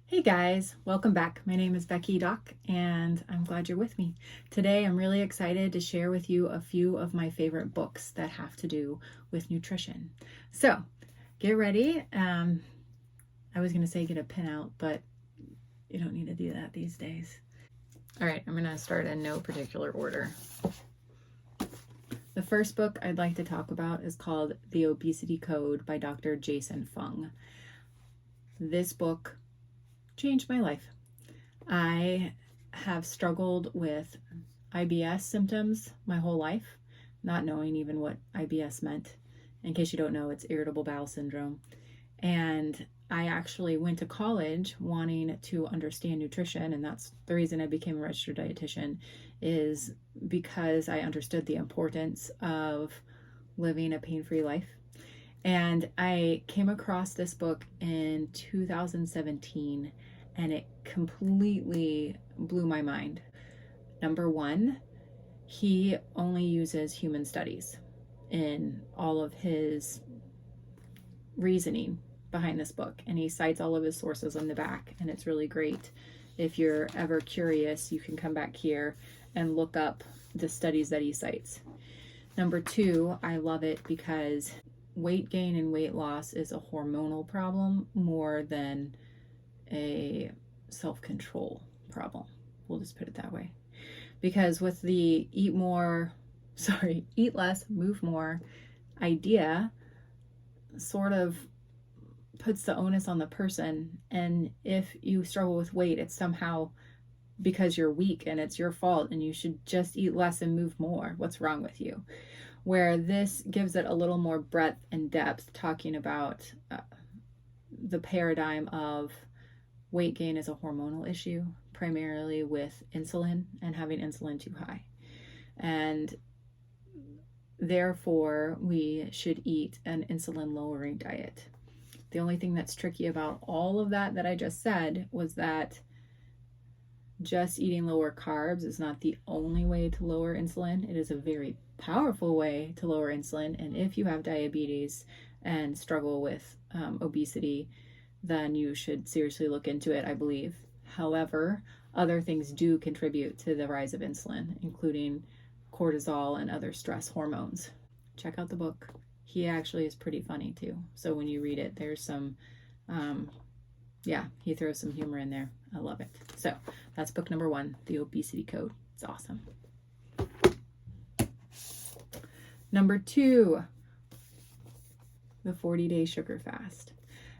Hey guys, welcome back. My name is Becky Doc, and I'm glad you're with me. Today, I'm really excited to share with you a few of my favorite books that have to do with nutrition. So, get ready. I was going to say get a pin out, but you don't need to do that these days. All right, I'm going to start in no particular order. The first book I'd like to talk about is called The Obesity Code by Dr. Jason Fung. This book changed my life. I have struggled with IBS symptoms my whole life, not knowing even what IBS meant. In case you don't know, it's irritable bowel syndrome. And I actually went to college wanting to understand nutrition, and that's the reason I became a registered dietitian, is because I understood the importance of living a pain-free life. And I came across this book in 2017, and it completely blew my mind. Number one, he only uses human studies in all of his reasoning behind this book, and he cites all of his sources on the back, and it's really great. If you're ever curious, you can come back here and look up the studies that he cites. Number two, I love it because weight gain and weight loss is a hormonal problem more than a self-control problem. We'll just put it that way. Because with the eat less, move more idea, sort of puts the onus on the person. And if you struggle with weight, it's somehow because you're weak and it's your fault and you should just eat less and move more. What's wrong with you? Where this gives it a little more breadth and depth, talking about the paradigm of weight gain is a hormonal issue, primarily with insulin and having insulin too high. And therefore, we should eat an insulin-lowering diet. The only thing that's tricky about all of that I just said was that just eating lower carbs is not the only way to lower insulin. It is a very powerful way to lower insulin. And if you have diabetes and struggle with obesity, then you should seriously look into it, I believe. However, other things do contribute to the rise of insulin, including cortisol and other stress hormones. Check out the book. He actually is pretty funny too. So when you read it, there's some, he throws some humor in there. I love it. So that's book number one, The Obesity Code. It's awesome. Number two, The 40-Day Sugar Fast.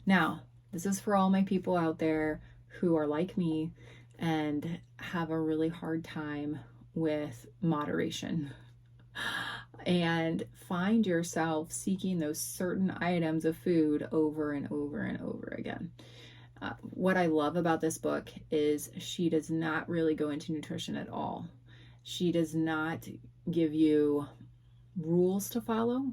Now, this is for all my people out there who are like me and have a really hard time with moderation and find yourself seeking those certain items of food over and over and over again. What I love about this book is she does not really go into nutrition at all. She does not give you rules to follow,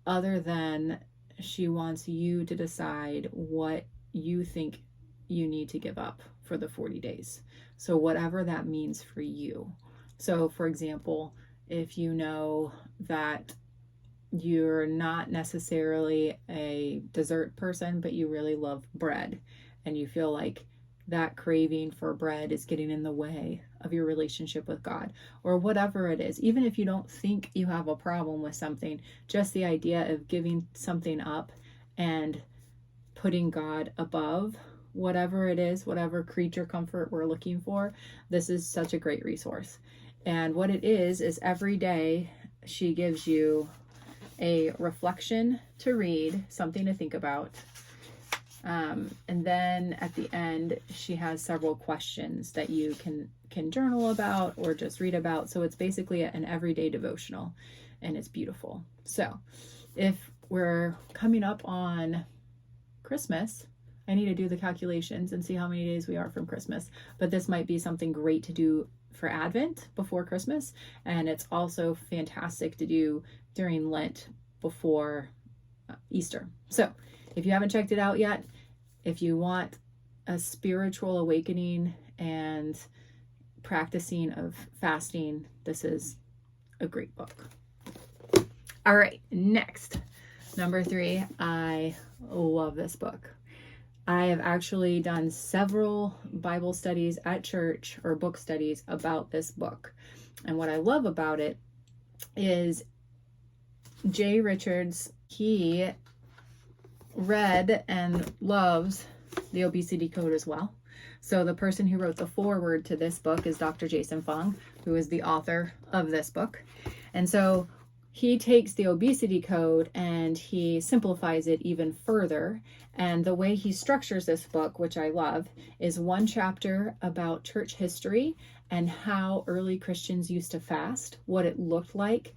other than she wants you to decide what you think you need to give up for the 40 days. So whatever that means for you. So for example, if you know that you're not necessarily a dessert person, but you really love bread, and you feel like that craving for bread is getting in the way of your relationship with God, or whatever it is, even if you don't think you have a problem with something, just the idea of giving something up and putting God above whatever it is, whatever creature comfort we're looking for, this is such a great resource. And what it is every day she gives you a reflection to read, something to think about. And then at the end, she has several questions that you can journal about or just read about. So it's basically an everyday devotional, and it's beautiful. So if we're coming up on Christmas, I need to do the calculations and see how many days we are from Christmas. But this might be something great to do for Advent before Christmas. And it's also fantastic to do during Lent before Easter. So if you haven't checked it out yet, if you want a spiritual awakening and practicing of fasting, this is a great book. All right, next, number three. I love this book. I have actually done several Bible studies at church, or book studies about this book. And what I love about it is Jay Richards, he read and loves the Obesity Code as well. So the person who wrote the foreword to this book is Dr. Jason Fung, who is the author of this book. And so he takes the Obesity Code and he simplifies it even further. And the way he structures this book, which I love, is one chapter about church history and how early Christians used to fast, what it looked like,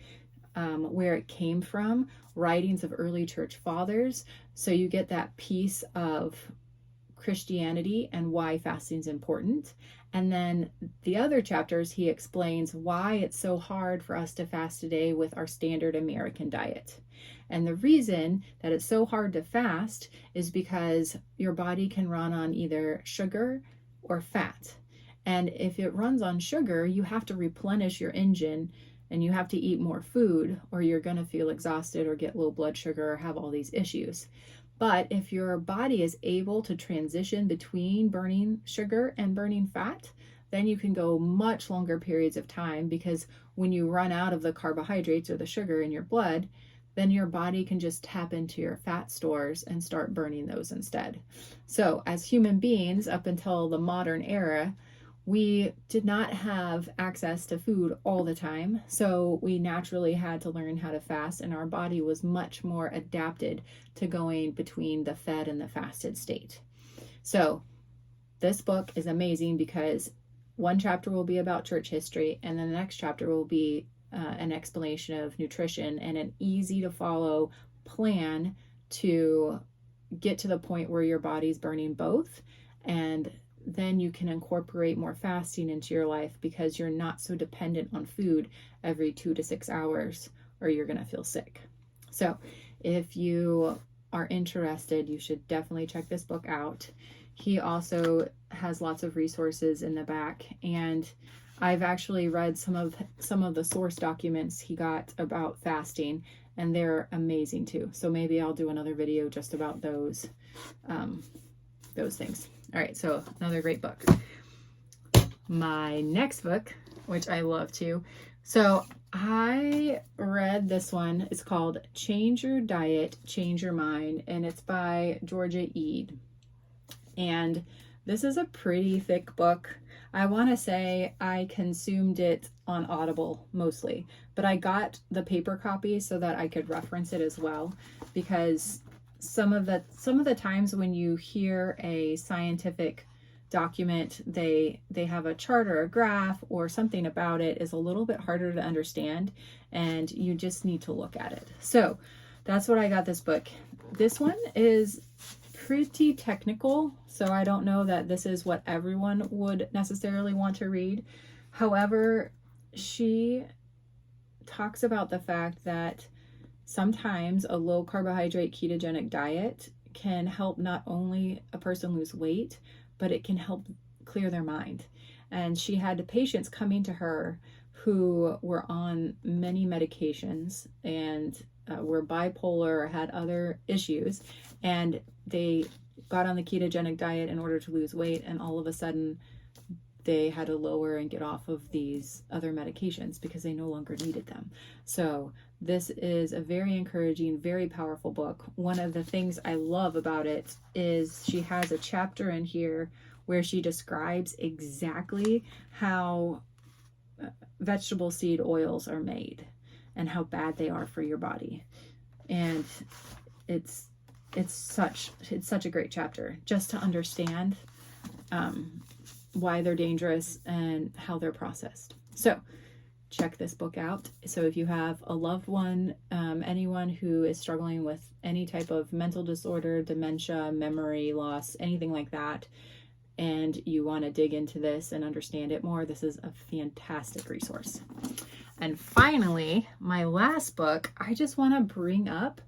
where it came from, writings of early church fathers. So you get that piece of Christianity and why fasting is important. And then the other chapters, he explains why it's so hard for us to fast today with our standard American diet. And the reason that it's so hard to fast is because your body can run on either sugar or fat. And if it runs on sugar, you have to replenish your engine and you have to eat more food, or you're going to feel exhausted or get low blood sugar or have all these issues. But if your body is able to transition between burning sugar and burning fat, then you can go much longer periods of time, because when you run out of the carbohydrates or the sugar in your blood, then your body can just tap into your fat stores and start burning those instead. So as human beings, up until the modern era, we did not have access to food all the time, so we naturally had to learn how to fast, and our body was much more adapted to going between the fed and the fasted state. So this book is amazing because one chapter will be about church history, and then the next chapter will be an explanation of nutrition and an easy to follow plan to get to the point where your body's burning both, and then you can incorporate more fasting into your life because you're not so dependent on food every 2 to 6 hours, or you're going to feel sick. So if you are interested, you should definitely check this book out. He also has lots of resources in the back, and I've actually read some of the source documents he got about fasting, and they're amazing too. So maybe I'll do another video just about those things. All right, so another great book. My next book, which I love too. So I read this one. It's called Change Your Diet, Change Your Mind, and it's by Georgia Ede. And this is a pretty thick book. I want to say I consumed it on Audible mostly, but I got the paper copy so that I could reference it as well, because some of the times when you hear a scientific document, they have a chart or a graph or something about it is a little bit harder to understand, and you just need to look at it. So that's what I got this book. This one is pretty technical, so I don't know that this is what everyone would necessarily want to read. However, she talks about the fact that sometimes a low carbohydrate ketogenic diet can help not only a person lose weight, but it can help clear their mind. And she had patients coming to her who were on many medications and were bipolar or had other issues, and they got on the ketogenic diet in order to lose weight, and all of a sudden they had to lower and get off of these other medications because they no longer needed them. So this is a very encouraging, very powerful book. One of the things I love about it is she has a chapter in here where she describes exactly how vegetable seed oils are made and how bad they are for your body. And it's such a great chapter just to understand why they're dangerous and how they're processed. So check this book out. So if you have a loved one, anyone who is struggling with any type of mental disorder, dementia, memory loss, anything like that, and you want to dig into this and understand it more, this is a fantastic resource. And finally, my last book, I just want to bring up,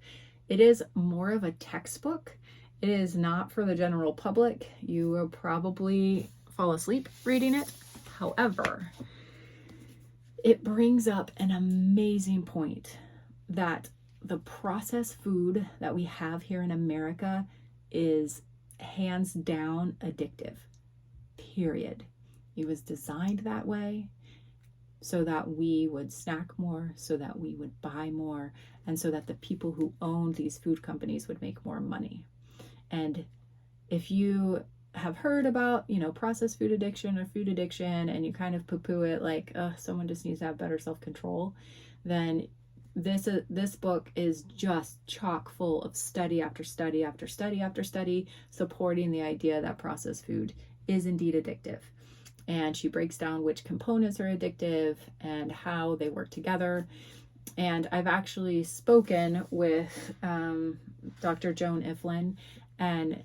it is more of a textbook. It is not for the general public. You will probably fall asleep reading it. However, it brings up an amazing point that the processed food that we have here in America is hands down addictive, period. It was designed that way so that we would snack more, so that we would buy more, and so that the people who owned these food companies would make more money. And if you have heard about, processed food addiction or food addiction, and you kind of poo-poo it like, someone just needs to have better self-control, then this book is just chock full of study after study after study after study supporting the idea that processed food is indeed addictive. And she breaks down which components are addictive and how they work together. And I've actually spoken with Dr. Joan Ifland, and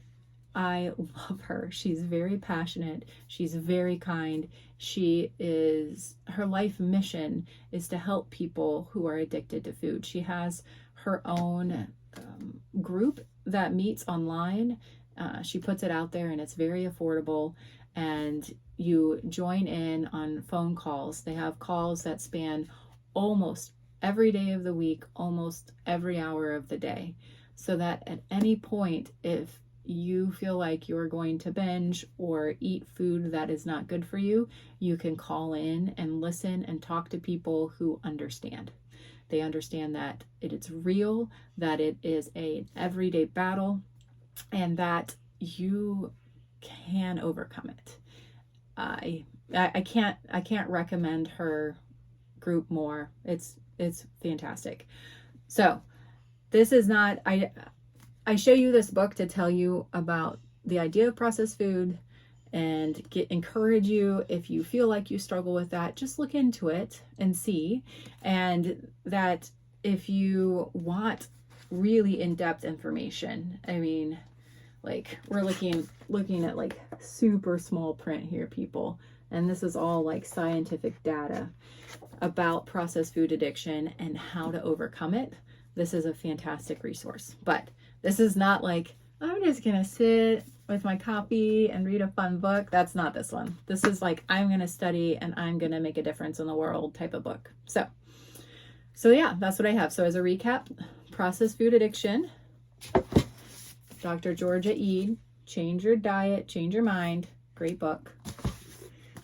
I love her. She's very passionate. She's very kind. Her life mission is to help people who are addicted to food. She has her own group that meets online. She puts it out there, and it's very affordable. And you join in on phone calls. They have calls that span almost every day of the week, almost every hour of the day, so that at any point, if you feel like you're going to binge or eat food that is not good for you, you can call in and listen and talk to people who understand. They understand that it's real, that it is an everyday battle, and that you can overcome it. I can't recommend her group more. It's fantastic. So this is not, I show you this book to tell you about the idea of processed food and encourage you, if you feel like you struggle with that, just look into it and see. And that if you want really in-depth information, I mean, like, we're looking at like super small print here, people. And this is all like scientific data about processed food addiction and how to overcome it. This is a fantastic resource. But this is not like, I'm just going to sit with my copy and read a fun book. That's not this one. This is like, I'm going to study and I'm going to make a difference in the world type of book. So yeah, that's what I have. So as a recap, processed food addiction, Dr. Georgia Ede, Change Your Diet, Change Your Mind. Great book.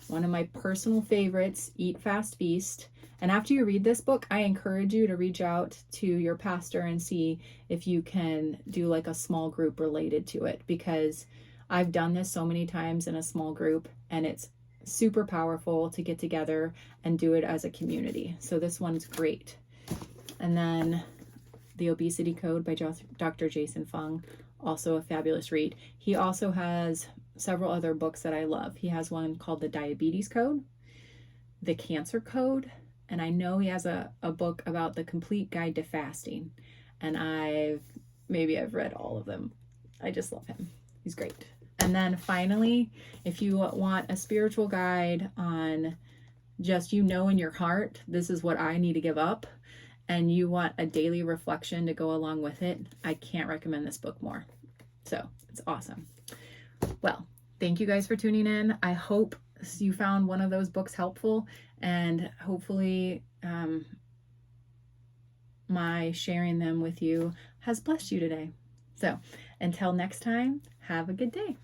One of my personal favorites, Eat Fast Feast. And after you read this book, I encourage you to reach out to your pastor and see if you can do like a small group related to it, because I've done this so many times in a small group, and it's super powerful to get together and do it as a community. So this one's great. And then The Obesity Code by Dr. Jason Fung, also a fabulous read. He also has several other books that I love. He has one called The Diabetes Code, The Cancer Code, and I know he has a book about The Complete Guide to Fasting. And I've read all of them. I just love him. He's great. And then finally, if you want a spiritual guide on just, in your heart, this is what I need to give up, and you want a daily reflection to go along with it, I can't recommend this book more. So it's awesome. Well, thank you guys for tuning in. I hope you found one of those books helpful, and hopefully my sharing them with you has blessed you today. So until next time, have a good day.